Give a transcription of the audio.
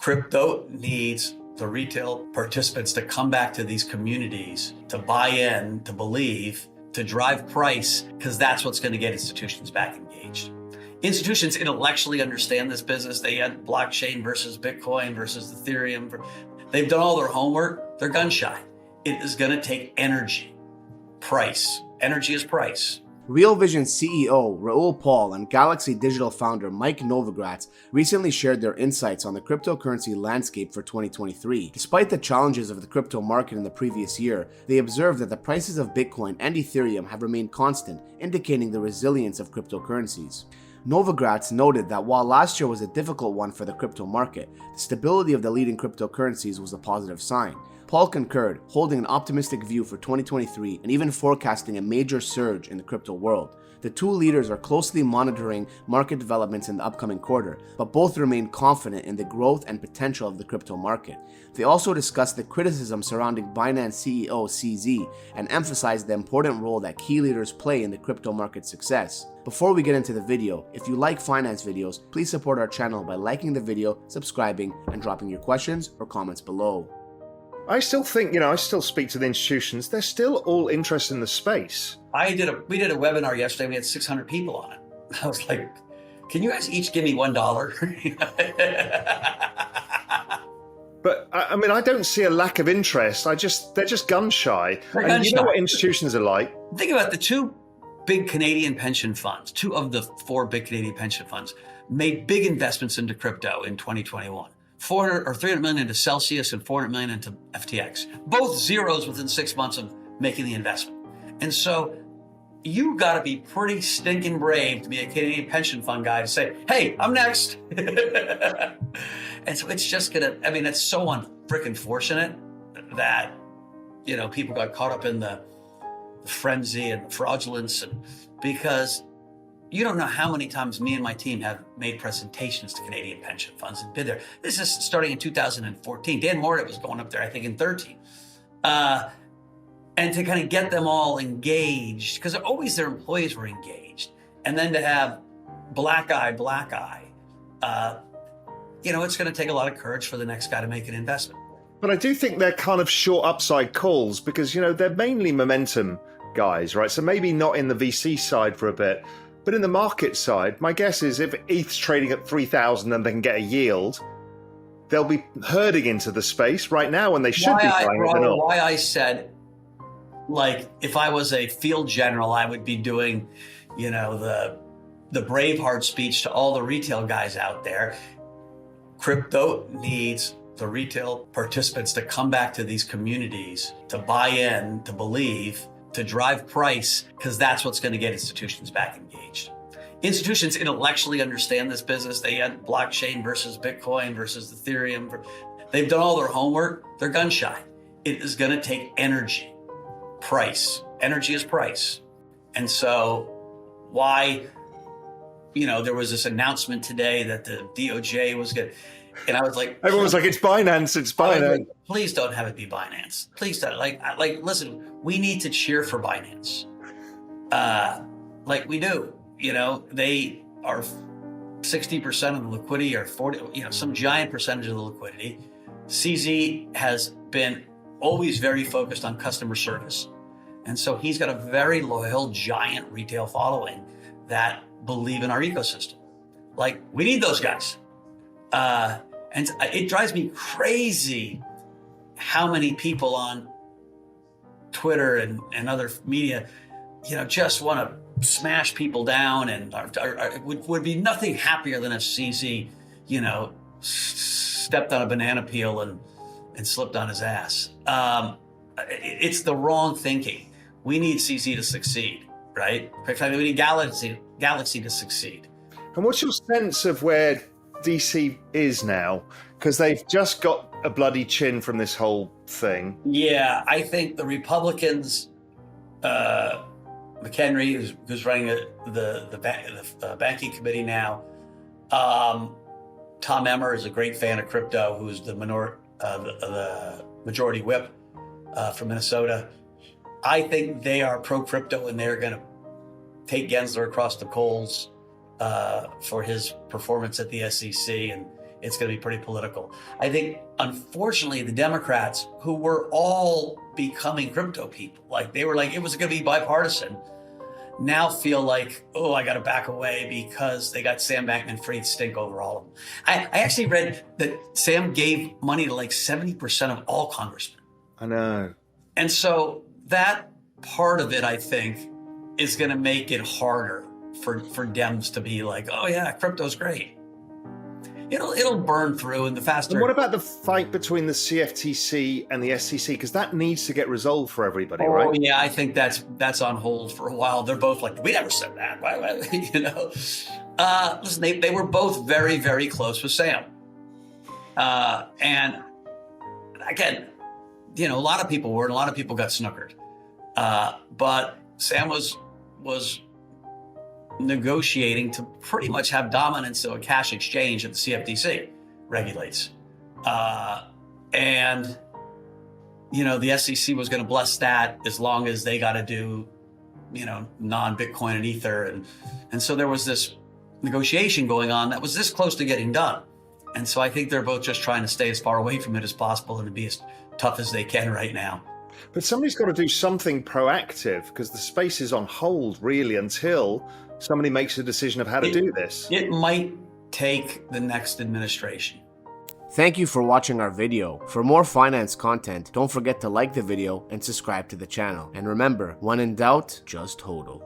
Crypto needs the retail participants to come back to these communities, to buy in, to believe, to drive price, because that's what's going to get institutions back engaged. Institutions intellectually understand this business. They had blockchain versus Bitcoin versus Ethereum. They've done all their homework. They're gun shy. It is going to take energy, price. Energy is price. Real Vision CEO Raoul and Galaxy Digital founder Mike Novogratz recently shared their insights on the cryptocurrency landscape for 2023. Despite the challenges of the crypto market in the previous year, they observed that the prices of Bitcoin and Ethereum have remained constant, indicating the resilience of cryptocurrencies. Novogratz noted that while last year was a difficult one for the crypto market, the stability of the leading cryptocurrencies was a positive sign. Paul concurred, holding an optimistic view for 2023 and even forecasting a major surge in the crypto world. The two leaders are closely monitoring market developments in the upcoming quarter, but both remain confident in the growth and potential of the crypto market. They also discussed the criticism surrounding Binance CEO CZ and emphasized the important role that key leaders play in the crypto market's success. Before we get into the video, if you like finance videos, please support our channel by liking the video, subscribing, and dropping your questions or comments below. I still think, I still speak to the institutions. They're still all interested in the space. We did a webinar yesterday. We had 600 people on it. I was like, can you guys each give me $1? But I don't see a lack of interest. They're just gun shy. And you know what institutions are like. Think about the two big Canadian pension funds. Two of the four big Canadian pension funds made big investments into crypto in 2021. 400 or 300 million into Celsius and 400 million into FTX. Both zeros within 6 months of making the investment. And so you got to be pretty stinking brave to be a Canadian pension fund guy to say, hey, I'm next. And so it's just it's so unfreaking fortunate that, people got caught up in the frenzy and fraudulence, and because you don't know how many times me and my team have made presentations to Canadian pension funds and been there. This is starting in 2014. Dan Moore was going up there, I think, in 13. And to kind of get them all engaged, because always their employees were engaged. And then to have black eye, it's going to take a lot of courage for the next guy to make an investment. But I do think they're kind of short upside calls because, they're mainly momentum guys, right? So maybe not in the VC side for a bit. But in the market side, my guess is if ETH's trading at 3,000 and they can get a yield, they'll be herding into the space right now when they should be buying it. Why I said, if I was a field general, I would be doing, the Braveheart speech to all the retail guys out there. Crypto needs the retail participants to come back to these communities, to buy in, to believe, to drive price, because that's what's going to get institutions back engaged. Institutions intellectually understand this business. They had blockchain versus Bitcoin versus Ethereum. They've done all their homework. They're gun shy. It is going to take energy, price. Energy is price. And so why, there was this announcement today that the DOJ was going to, and I was like, everyone was like, it's Binance, it's Binance. Like, please don't have it be Binance. Please don't. Listen, we need to cheer for Binance. Like we do. They are 60% of the liquidity, or 40, some giant percentage of the liquidity. CZ has been always very focused on customer service. And so he's got a very loyal, giant retail following that believe in our ecosystem. We need those guys. And it drives me crazy how many people on Twitter and other media, just want to smash people down and would be nothing happier than if CZ, stepped on a banana peel and slipped on his ass. It's the wrong thinking. We need CZ to succeed, right? We need Galaxy to succeed. And what's your sense of where DC is now? Because they've just got a bloody chin from this whole thing. Yeah, I think the Republicans, McHenry, who's running the banking committee now, Tom Emmer is a great fan of crypto, who's the majority whip from Minnesota. I think they are pro-crypto, and they're going to take Gensler across the coals for his performance at the SEC, and it's going to be pretty political. I think, unfortunately, the Democrats, who were all becoming crypto people, like they were like, it was going to be bipartisan, now feel like, oh, I got to back away because they got Sam Bankman-Fried stink over all of them. I actually read that Sam gave money to like 70% of all congressmen. I know. And so that part of it, I think, is going to make it harder for Dems to be like, oh yeah, crypto's great. It'll burn through, and the faster. And what about the fight between the CFTC and the SEC? Because that needs to get resolved for everybody, right? Oh yeah, I think that's on hold for a while. They're both like, we never said that. Why, listen, they were both very, very close with Sam, and again, a lot of people were, and a lot of people got snookered, but Sam was negotiating to pretty much have dominance of a cash exchange that the CFTC regulates. And, the SEC was going to bless that as long as they got to do, non-Bitcoin and Ether. And so there was this negotiation going on that was this close to getting done. And so I think they're both just trying to stay as far away from it as possible and to be as tough as they can right now. But somebody's got to do something proactive, because the space is on hold, really, until somebody makes a decision of how to do this. It might take the next administration. Thank you for watching our video. For more finance content, don't forget to like the video and subscribe to the channel. And remember, when in doubt, just hodl.